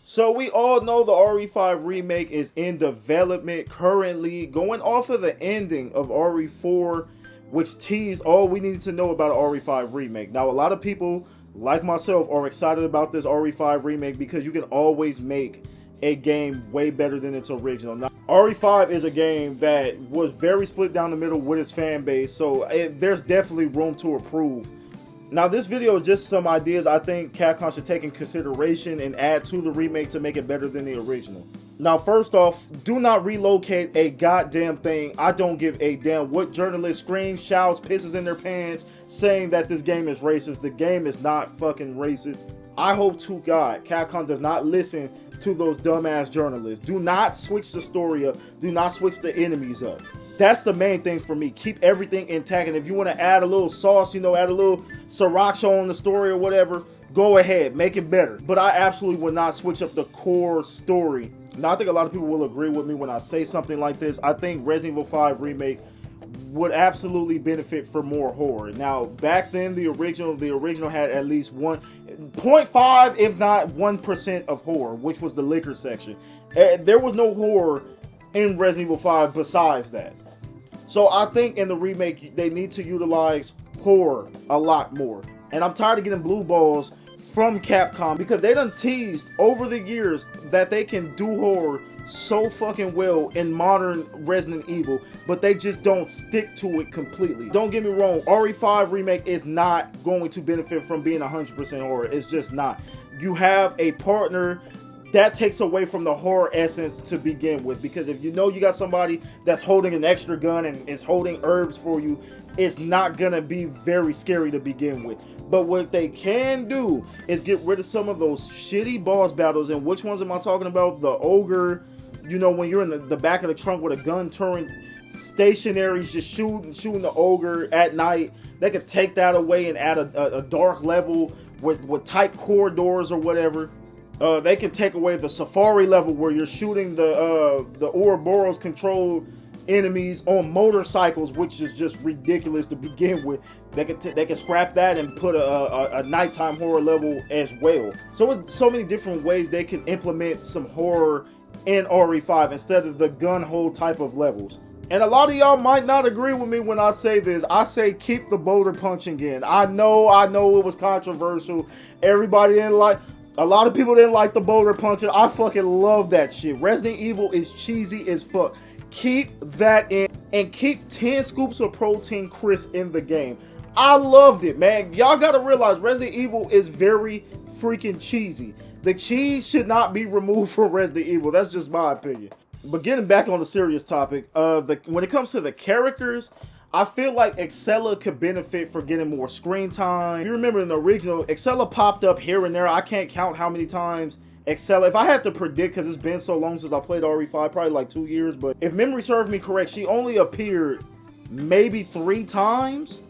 So we all know the RE5 remake is in development currently, going off of the ending of RE4, which teased all we needed to know about an RE5 remake. Now, a lot of people, like myself, are excited about this RE5 remake because you can always make a game way better than its original. Now, RE5 is a game that was very split down the middle with its fan base, so there's definitely room to improve. Now, this video is just some ideas I think Capcom should take in consideration and add to the remake to make it better than the original. Now, first off, do not relocate a goddamn thing. I don't give a damn what journalist screams, shouts, pisses in their pants, saying that this game is racist. The game is not fucking racist. I hope to God Capcom does not listen to those dumbass journalists. Do not switch the story up. Do not switch the enemies up. That's the main thing for me. Keep everything intact. And if you want to add a little sauce, add a little sriracha on the story or whatever, go ahead, make it better. But I absolutely would not switch up the core story. Now, I think a lot of people will agree with me when I say something like this. I think Resident Evil 5 Remake would absolutely benefit for more horror. Now, back then, the original had at least 1.5, if not 1% of horror, which was the liquor section. There was no horror in Resident Evil 5 besides that. So I think in the remake, they need to utilize horror a lot more. And I'm tired of getting blue balls from Capcom because they done teased over the years that they can do horror so fucking well in modern Resident Evil, but they just don't stick to it completely. Don't get me wrong, RE5 Remake is not going to benefit from being 100% horror. It's just not. You have a partner that takes away from the horror essence to begin with, because if you got somebody that's holding an extra gun and is holding herbs for you, it's not gonna be very scary to begin with. But what they can do is get rid of some of those shitty boss battles. And which ones am I talking about? The ogre, when you're in the back of the trunk with a gun turret, stationaries, just shooting the ogre at night. They could take that away and add a dark level with tight corridors or whatever. They can take away the safari level where you're shooting the Ouroboros controlled enemies on motorcycles, which is just ridiculous to begin with. They can scrap that and put a nighttime horror level as well. So it's so many different ways they can implement some horror in RE5 instead of the gun hole type of levels. And a lot of y'all might not agree with me when I say this. I say keep the boulder punching in. I know it was controversial. Everybody didn't like. A lot of people didn't like the boulder punching. I fucking love that shit. Resident Evil is cheesy as fuck. Keep that in and keep 10 scoops of protein crisp in the game. I loved it, man. Y'all gotta realize Resident Evil is very freaking cheesy. The cheese should not be removed from Resident Evil. That's just my opinion. But getting back on the serious topic, when it comes to the characters, I feel like Excella could benefit for getting more screen time. You remember in the original, Excella popped up here and there. I can't count how many times Excella, if I had to predict, because it's been so long since I played RE5, probably like 2 years, but if memory serves me correct, she only appeared maybe 3 times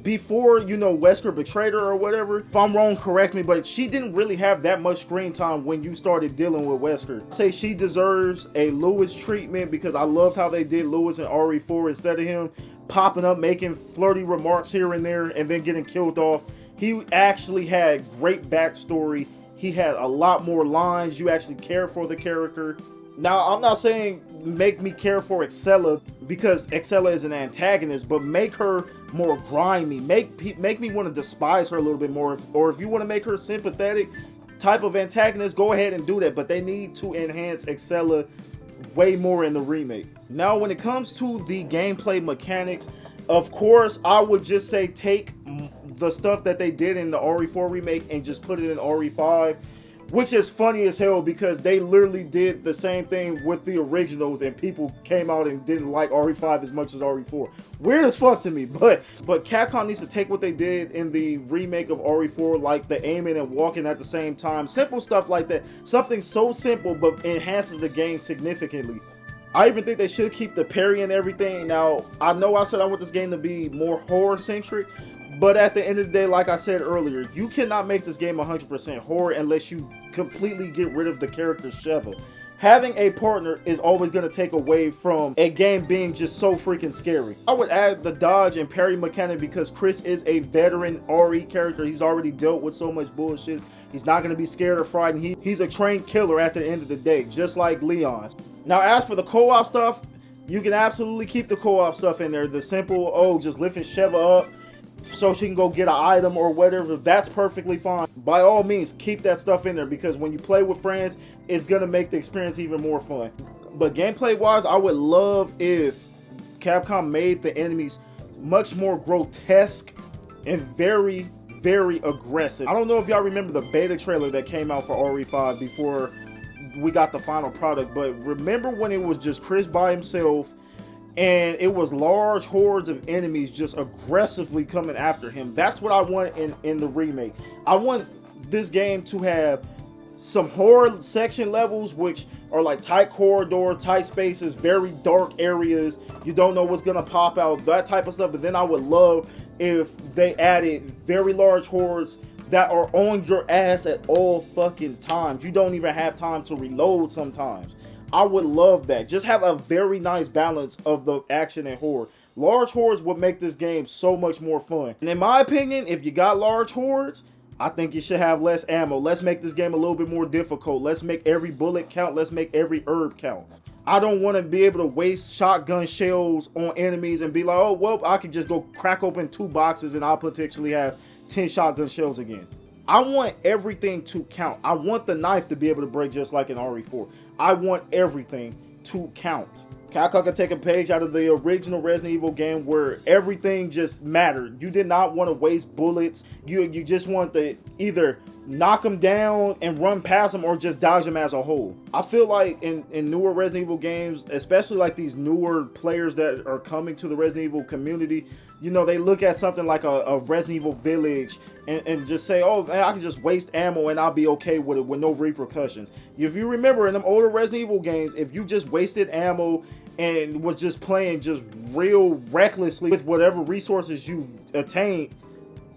before, Wesker betrayed her or whatever. If I'm wrong, correct me, but she didn't really have that much screen time when you started dealing with Wesker. I say she deserves a Lewis treatment because I loved how they did Lewis in RE4. Instead of him popping up, making flirty remarks here and there, and then getting killed off, he actually had great backstory. He had a lot more lines. You actually care for the character. Now, I'm not saying make me care for Excella because Excella is an antagonist, but make her more grimy. Make me want to despise her a little bit more. Or if you want to make her sympathetic type of antagonist, go ahead and do that. But they need to enhance Excella way more in the remake. Now, when it comes to the gameplay mechanics, of course, I would just say take the stuff that they did in the RE4 remake and just put it in RE5. Which is funny as hell because they literally did the same thing with the originals and people came out and didn't like RE5 as much as RE4. Weird as fuck to me, but Capcom needs to take what they did in the remake of RE4, like the aiming and walking at the same time. Simple stuff like that. Something so simple but enhances the game significantly. I even think they should keep the parry and everything. Now, I know I said I want this game to be more horror-centric, but at the end of the day, like I said earlier, you cannot make this game 100% horror unless you completely get rid of the character Sheva. having a partner is always going to take away from a game being just so freaking scary. I would add the dodge and parry mechanic because Chris is a veteran RE character. He's already dealt with so much bullshit. He's not going to be scared or frightened. He's a trained killer at the end of the day, just like Leon. Now, as for the co-op stuff, you can absolutely keep the co-op stuff in there. The simple, oh, just lifting Sheva up so she can go get an item or whatever, that's perfectly fine. By all means, keep that stuff in there because when you play with friends, it's gonna make the experience even more fun. But gameplay wise, I would love if Capcom made the enemies much more grotesque and very, very aggressive. I don't know if y'all remember the beta trailer that came out for RE5 before we got the final product, but remember when it was just Chris by himself and it was large hordes of enemies just aggressively coming after him? That's what I want in the remake. I want this game to have some horror section levels, which are like tight corridors, tight spaces, very dark areas. You don't know what's gonna pop out, that type of stuff. But then I would love if they added very large hordes that are on your ass at all fucking times. You don't even have time to reload sometimes. I would love that. Just have a very nice balance of the action and horror. Large hordes would make this game so much more fun. And in my opinion, if you got large hordes, I think you should have less ammo. Let's make this game a little bit more difficult. Let's make every bullet count. Let's make every herb count. I don't want to be able to waste shotgun shells on enemies and be like, oh, well, I could just go crack open 2 boxes and I'll potentially have 10 shotgun shells again. I want everything to count. I want the knife to be able to break just like in RE4. I want everything to count. Capcom can take a page out of the original Resident Evil game where everything just mattered. You did not want to waste bullets. You just want to either knock them down and run past them or just dodge them as a whole. I feel like in newer Resident Evil games, especially like these newer players that are coming to the Resident Evil community, you know, they look at something like a Resident Evil Village and just say, oh man, I can just waste ammo and I'll be okay with it with no repercussions. If you remember in them older Resident Evil games, if you just wasted ammo and was just playing just real recklessly with whatever resources you attained,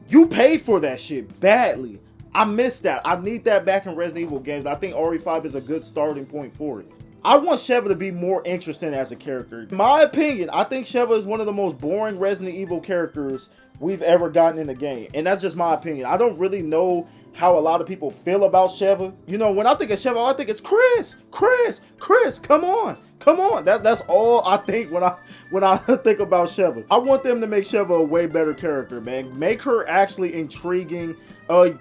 you paid for that shit badly. I miss that. I need that back in Resident Evil games. I think RE5 is a good starting point for it. I want Sheva to be more interesting as a character. In my opinion, I think Sheva is one of the most boring Resident Evil characters we've ever gotten in the game. And that's just my opinion. I don't really know how a lot of people feel about Sheva. You know, when I think of Sheva, I think it's Chris, come on. That's all I think when I think about Sheva. I want them to make Sheva a way better character, man. Make her actually intriguing.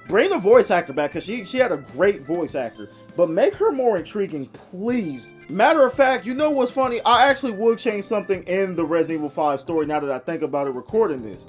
Bring the voice actor back, because she had a great voice actor. But make her more intriguing, please. Matter of fact, you know what's funny? I actually would change something in the Resident Evil 5 story now that I think about it recording this.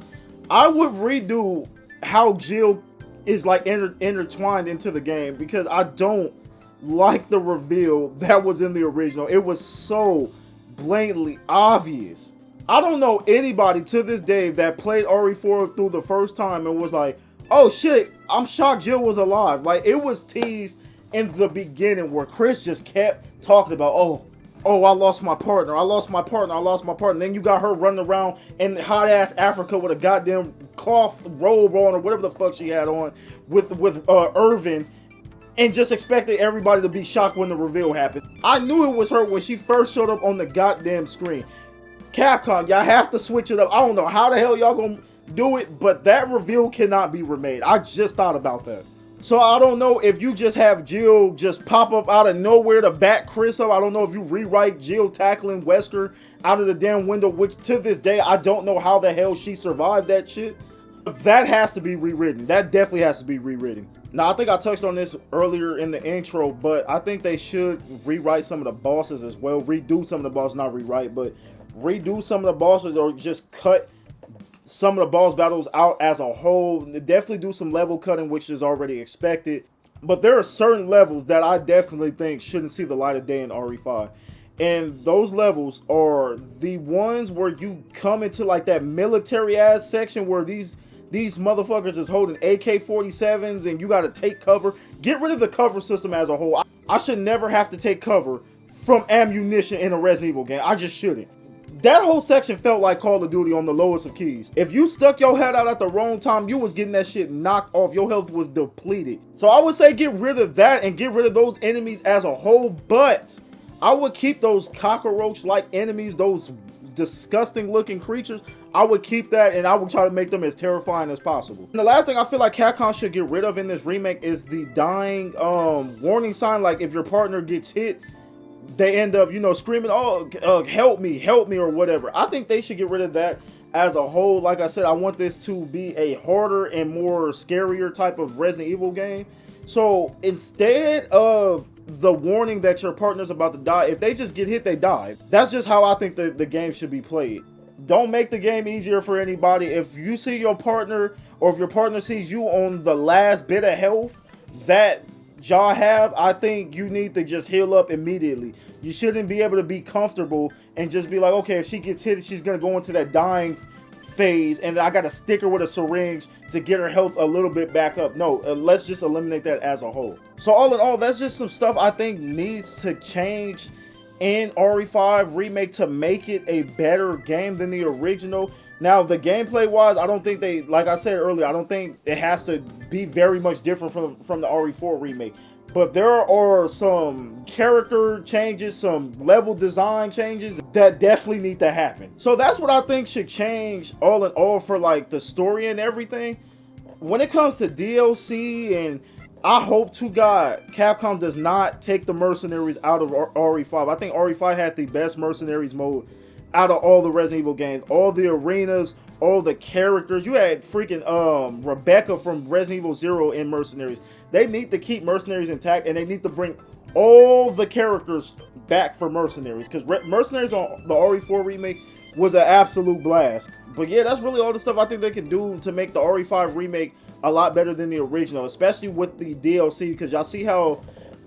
I would redo how Jill is like intertwined into the game, because I don't like the reveal that was in the original. It was so blatantly obvious. I don't know anybody to this day that played RE4 through the first time and was like, oh shit, I'm shocked Jill was alive. Like, it was teased in the beginning where Chris just kept talking about, oh, I lost my partner. And then you got her running around in hot ass Africa with a goddamn cloth robe on or whatever the fuck she had on with Irvin, and just expected everybody to be shocked when the reveal happened. I knew it was her when she first showed up on the goddamn screen. Capcom, y'all have to switch it up. I don't know how the hell y'all gonna do it, but that reveal cannot be remade. I just thought about that. So I don't know if you just have Jill just pop up out of nowhere to back Chris up. I don't know if you rewrite Jill tackling Wesker out of the damn window, which to this day, I don't know how the hell she survived that shit. That has to be rewritten. That definitely has to be rewritten. Now, I think I touched on this earlier in the intro, but I think they should rewrite some of the bosses as well. Redo some of the bosses, not rewrite, but redo some of the bosses, or just cut some of the boss battles out as a whole. Definitely do some level cutting, which is already expected. But there are certain levels that I definitely think shouldn't see the light of day in RE5. And those levels are the ones where you come into like that military ass section where these motherfuckers is holding AK-47s and you got to take cover. Get rid of the cover system as a whole. I should never have to take cover from ammunition in a Resident Evil game. I just shouldn't. That whole section felt like Call of Duty on the lowest of keys. If you stuck your head out at the wrong time, you was getting that shit knocked off. Your health was depleted. So I would say get rid of that and get rid of those enemies as a whole, but I would keep those cockroach-like enemies, those disgusting looking creatures. I would keep that, and I would try to make them as terrifying as possible. And the last thing I feel like Capcom should get rid of in this remake is the dying warning sign. Like if your partner gets hit, they end up, you know, screaming, oh, help me, or whatever. I think they should get rid of that as a whole. Like I said, I want this to be a harder and more scarier type of Resident Evil game. So instead of the warning that your partner's about to die, if they just get hit, they die. That's just how I think the game should be played. Don't make the game easier for anybody. If you see your partner, or if your partner sees you on the last bit of health that y'all have, I think you need to just heal up immediately. You shouldn't be able to be comfortable and just be like, okay, if she gets hit, she's gonna go into that dying phase and I gotta stick her with a syringe to get her health a little bit back up. No, let's just eliminate that as a whole. So all in all, that's just some stuff I think needs to change in RE5 Remake to make it a better game than the original. Now, the gameplay wise, I don't think they, like I said earlier, I don't think it has to be very much different from the RE4 Remake. But there are some character changes, some level design changes that definitely need to happen. So that's what I think should change all in all for like the story and everything. When it comes to DLC, and I hope to God Capcom does not take the Mercenaries out of RE5. I think RE5 had the best Mercenaries mode out of all the Resident Evil games. All the arenas, all the characters. You had freaking Rebecca from Resident Evil 0 in Mercenaries. They need to keep Mercenaries intact, and they need to bring all the characters back for Mercenaries, because Mercenaries on the RE4 remake was an absolute blast. But yeah, that's really all the stuff I think they can do to make the RE5 remake a lot better than the original, especially with the DLC, because y'all see how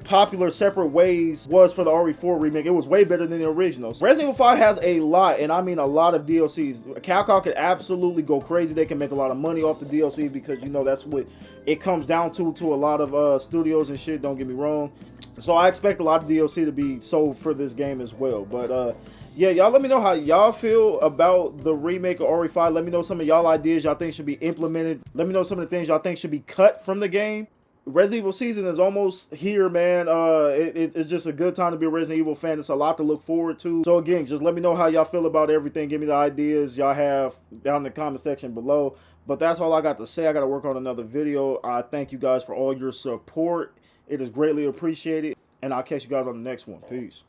popular Separate Ways was for the RE4 remake. It was way better than the original. Resident Evil 5 has a lot, and I mean a lot of DLCs. Capcom could absolutely go crazy. They can make a lot of money off the DLC, because you know that's what it comes down to a lot of studios and shit, don't get me wrong. So I expect a lot of DLC to be sold for this game as well. But yeah, y'all let me know how y'all feel about the remake of RE5. Let me know some of y'all ideas y'all think should be implemented. Let me know some of the things y'all think should be cut from the game. Resident Evil season is almost here, man. It's just a good time to be a Resident Evil fan. It's a lot to look forward to. So again, just let me know how y'all feel about everything. Give me the ideas y'all have down in the comment section below. But that's all I got to say. I got to work on another video. I thank you guys for all your support. It is greatly appreciated. And I'll catch you guys on the next one. Peace.